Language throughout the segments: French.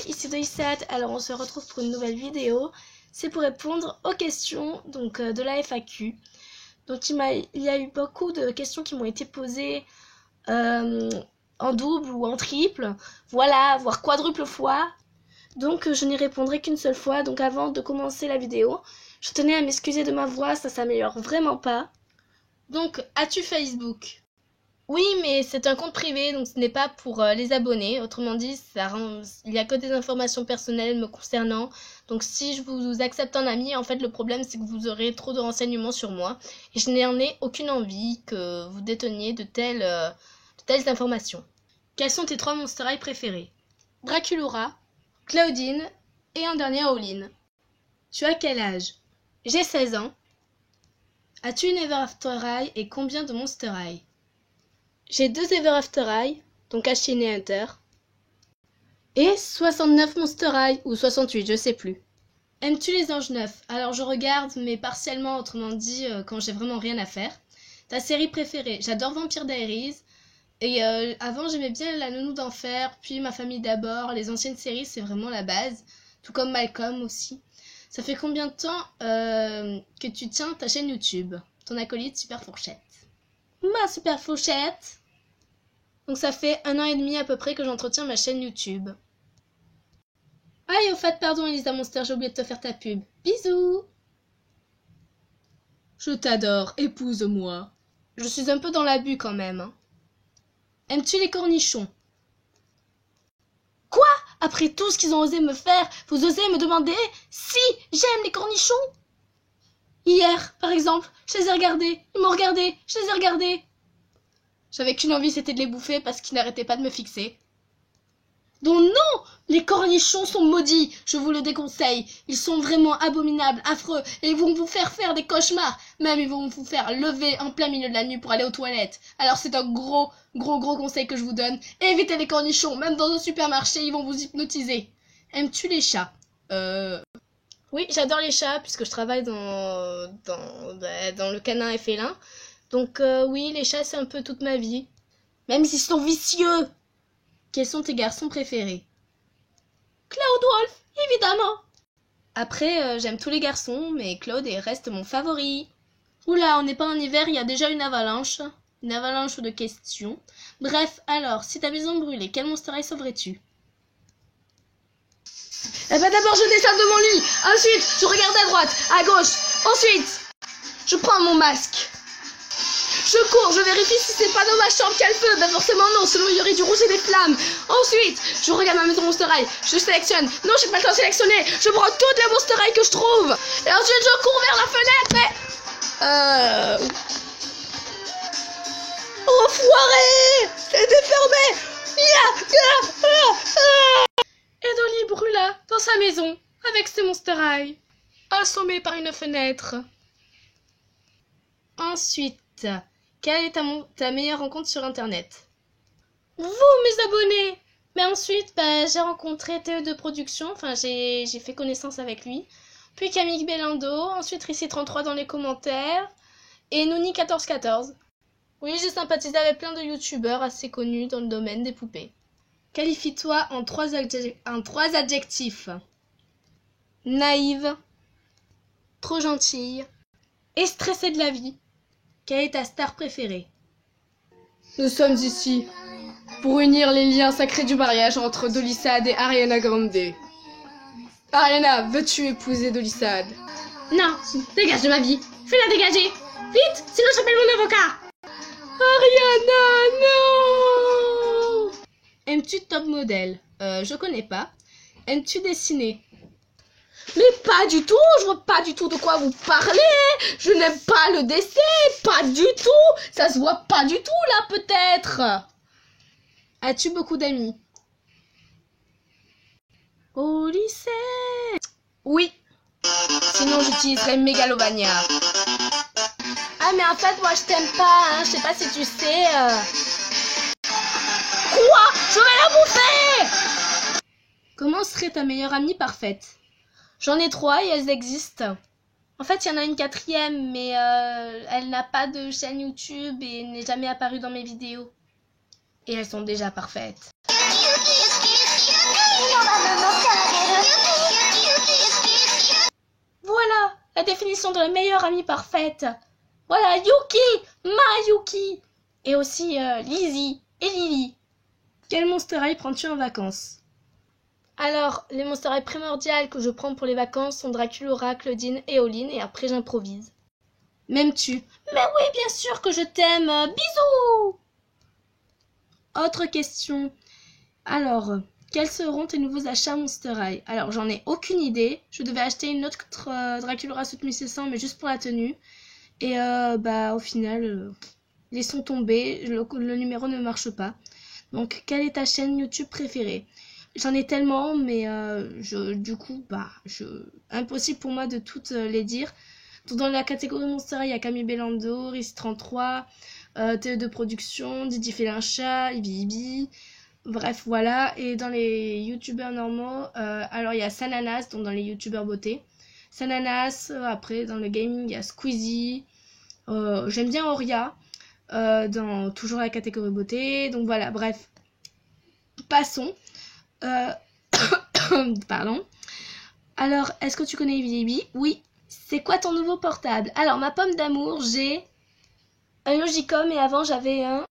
ici Dolysade. Alors on se retrouve pour une nouvelle vidéo. C'est pour répondre aux questions donc de la FAQ. Donc il y a eu beaucoup de questions qui m'ont été posées en double ou en triple. Voilà, voire quadruple fois. Donc je n'y répondrai qu'une seule fois. Donc avant de commencer la vidéo, je tenais à m'excuser de ma voix, ça s'améliore vraiment pas. Donc, as-tu Facebook ? Oui, mais c'est un compte privé, donc ce n'est pas pour les abonnés. Autrement dit, il n'y a que des informations personnelles me concernant. Donc si je vous accepte en ami, en fait, le problème, c'est que vous aurez trop de renseignements sur moi. Et je n'en ai aucune envie que vous déteniez de telles informations. Quels sont tes 3 Monster High préférés ? Draculaura, Claudine et un dernier All-in. Tu as quel âge ? J'ai 16 ans. As-tu une Ever After High et combien de Monster High ? J'ai 2 Ever After High, donc Ashin et Hunter, et 69 Monster High, ou 68, je sais plus. Aimes-tu les anges neufs ? Alors je regarde, mais partiellement, autrement dit, quand j'ai vraiment rien à faire. Ta série préférée ? J'adore Vampire Diaries, et avant j'aimais bien La Nounou d'Enfer, puis Ma famille d'abord, les anciennes séries c'est vraiment la base, tout comme Malcolm aussi. Ça fait combien de temps que tu tiens ta chaîne YouTube ? Ton acolyte Super Fourchette. Ma Super Fourchette. Donc ça fait 1 an et demi à peu près que j'entretiens ma chaîne YouTube. Ah et au fait, pardon Elisa Monster, j'ai oublié de te faire ta pub. Bisous. Je t'adore, épouse-moi. Je suis un peu dans l'abus quand même. Hein. Aimes-tu les cornichons ? Quoi ? Après tout ce qu'ils ont osé me faire, vous osez me demander si j'aime les cornichons ? Hier, par exemple, je les ai regardés, ils m'ont regardé, je les ai regardés. J'avais qu'une envie, c'était de les bouffer parce qu'ils n'arrêtaient pas de me fixer. Donc non, les cornichons sont maudits, je vous le déconseille. Ils sont vraiment abominables, affreux, et ils vont vous faire des cauchemars. Même ils vont vous faire lever en plein milieu de la nuit pour aller aux toilettes. Alors c'est un gros conseil que je vous donne. Évitez les cornichons, même dans un supermarché, ils vont vous hypnotiser. Aimes-tu les chats ? Oui, j'adore les chats puisque je travaille dans le canin et félin. Donc oui, les chats c'est un peu toute ma vie. Même s'ils sont vicieux. Quels sont tes garçons préférés ? Cloud Wolf, évidemment. Après, j'aime tous les garçons, mais Claude reste mon favori. Oula, on n'est pas en hiver, il y a déjà une avalanche. Une avalanche de questions. Bref, alors, si ta maison brûlait, quel Monster High sauverais-tu ? Eh ben d'abord je descends de mon lit, ensuite je regarde à droite, à gauche, ensuite je prends mon masque. Je cours, je vérifie si c'est pas dans ma chambre qu'il y a le feu. Ben forcément non, sinon il y aurait du rouge et des flammes. Ensuite, je regarde ma maison Monster High, je sélectionne. Non, j'ai pas le temps de sélectionner. Je prends toutes les Monster High que je trouve. Et ensuite je cours vers la fenêtre et... Enfoiré ! C'était fermé. Et Dolly brûla dans sa maison avec ses Monster High, assommée par une fenêtre. Ensuite... Quelle est ta meilleure rencontre sur Internet ? Vous, mes abonnés ! Mais ensuite, j'ai rencontré TE2 Production, enfin j'ai fait connaissance avec lui. Puis Camille Bellando, ensuite Rissi33 dans les commentaires. Et Nouni1414. Oui, j'ai sympathisé avec plein de youtubeurs assez connus dans le domaine des poupées. Qualifie-toi en 3 adjectifs. Naïve, trop gentille et stressée de la vie. Quelle est ta star préférée ? Nous sommes ici pour unir les liens sacrés du mariage entre Dolysade et Ariana Grande. Ariana, veux-tu épouser Dolysade ? Non, dégage de ma vie. Fais-la dégager. Vite, sinon j'appelle mon avocat. Ariana, non ! Aimes-tu Top Model ? Je connais pas. Aimes-tu dessiner ? Mais pas du tout, je vois pas du tout de quoi vous parlez. Je n'aime pas le dessin, pas du tout. Ça se voit pas du tout là peut-être. As-tu beaucoup d'amis ? Au lycée ? Oui. Sinon j'utiliserais Megalovania. Ah mais en fait moi je t'aime pas, hein. Je sais pas si tu sais. Quoi ? Je vais la bouffer ! Comment serait ta meilleure amie parfaite ? J'en ai 3 et elles existent. En fait, il y en a une 4e, mais elle n'a pas de chaîne YouTube et n'est jamais apparue dans mes vidéos. Et elles sont déjà parfaites. de la meilleure amie parfaite. Voilà, Yuki, ma Yuki. Et aussi Lizzie et Lily. Quel Monster High prends-tu en vacances? Alors, les Monster High primordiales que je prends pour les vacances sont Draculaura, Claudine et Oline, et après j'improvise. M'aimes-tu? Mais oui, bien sûr que je t'aime. Bisous. Autre question. Alors, quels seront tes nouveaux achats Monster High? Alors, j'en ai aucune idée. Je devais acheter une autre Draculaura 7600, mais juste pour la tenue. Et au final, laissons tomber. Le numéro ne marche pas. Donc, quelle est ta chaîne YouTube préférée? J'en ai tellement, mais impossible pour moi de toutes les dire. Donc, dans la catégorie Monster High, il y a Camille Bellando, Riz33, TE2 Production, Didi Félinchat, Ibi. Bref, voilà. Et dans les youtubeurs normaux, alors il y a Sananas, donc dans les youtubeurs beauté. Sananas, après dans le gaming, il y a Squeezie. J'aime bien Auria, dans toujours la catégorie beauté. Donc voilà, bref. Passons. Pardon. Alors, est-ce que tu connais Ibi? Oui. C'est quoi ton nouveau portable? Alors, ma pomme d'amour, j'ai un Logicom et avant j'avais un...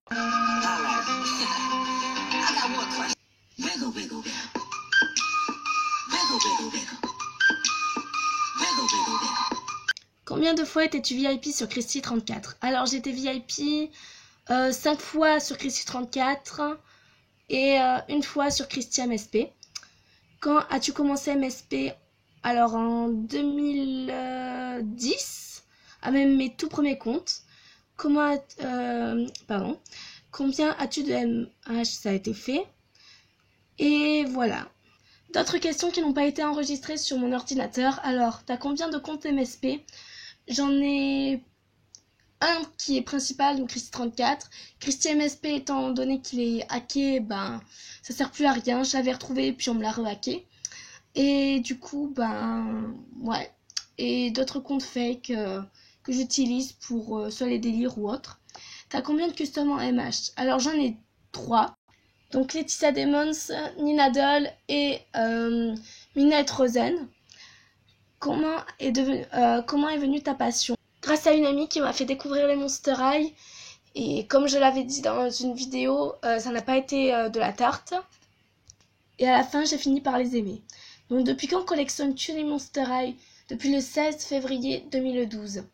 Combien de fois étais-tu VIP sur Christy34? Alors, j'étais VIP 5 fois sur Christy34 et une fois sur Christy MSP. Quand as-tu commencé MSP? Alors, en 2010, à même mes tout premiers comptes. Combien as-tu de MH? Ça a été fait. Et voilà. D'autres questions qui n'ont pas été enregistrées sur mon ordinateur. Alors, t'as combien de comptes MSP? J'en ai un qui est principal, donc Christy34. Christy MSP, étant donné qu'il est hacké, ça sert plus à rien. Je l'avais retrouvé, puis on me l'a rehacké. Et du coup, ouais. Et d'autres comptes fake que j'utilise pour soit les délires ou autres. T'as combien de custom en MH? Alors, j'en ai 3. Donc, Laetitia Demons, Nina Doll et Minette Rosen. Comment est venue ta passion? Grâce à une amie qui m'a fait découvrir les Monster High. Et comme je l'avais dit dans une vidéo, ça n'a pas été de la tarte. Et à la fin, j'ai fini par les aimer. Donc, depuis quand collectionnes-tu les Monster High? Depuis le 16 février 2012.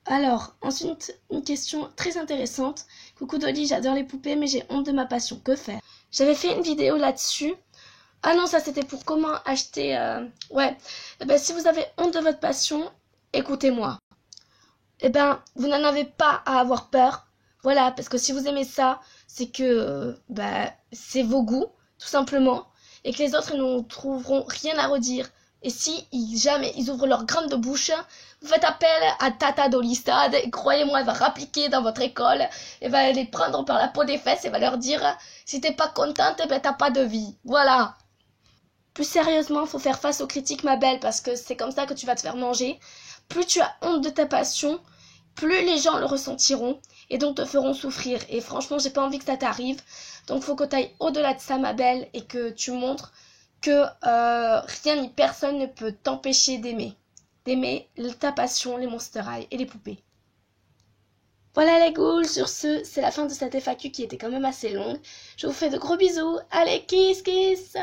Alors, ensuite, une question très intéressante. Coucou Dolly, j'adore les poupées, mais j'ai honte de ma passion. Que faire? J'avais fait une vidéo là-dessus. Ah non, ça c'était pour comment acheter... Ouais. Si vous avez honte de votre passion, écoutez-moi. Vous n'en avez pas à avoir peur. Voilà, parce que si vous aimez ça, c'est que c'est vos goûts, tout simplement. Et que les autres, ils ne trouveront rien à redire. Et si jamais ils ouvrent leur grande de bouche, vous faites appel à Tata Dolistad. Et croyez-moi, elle va rappliquer dans votre école. Elle va les prendre par la peau des fesses et va leur dire, si t'es pas contente, t'as pas de vie. Voilà. Plus sérieusement, faut faire face aux critiques, ma belle, parce que c'est comme ça que tu vas te faire manger. Plus tu as honte de ta passion, plus les gens le ressentiront et donc te feront souffrir. Et franchement, j'ai pas envie que ça t'arrive. Donc faut que tu ailles au-delà de ça, ma belle, et que tu montres que rien ni personne ne peut t'empêcher d'aimer. D'aimer ta passion, les Monster High et les poupées. Voilà les ghouls, sur ce, c'est la fin de cette FAQ qui était quand même assez longue. Je vous fais de gros bisous. Allez, kiss kiss!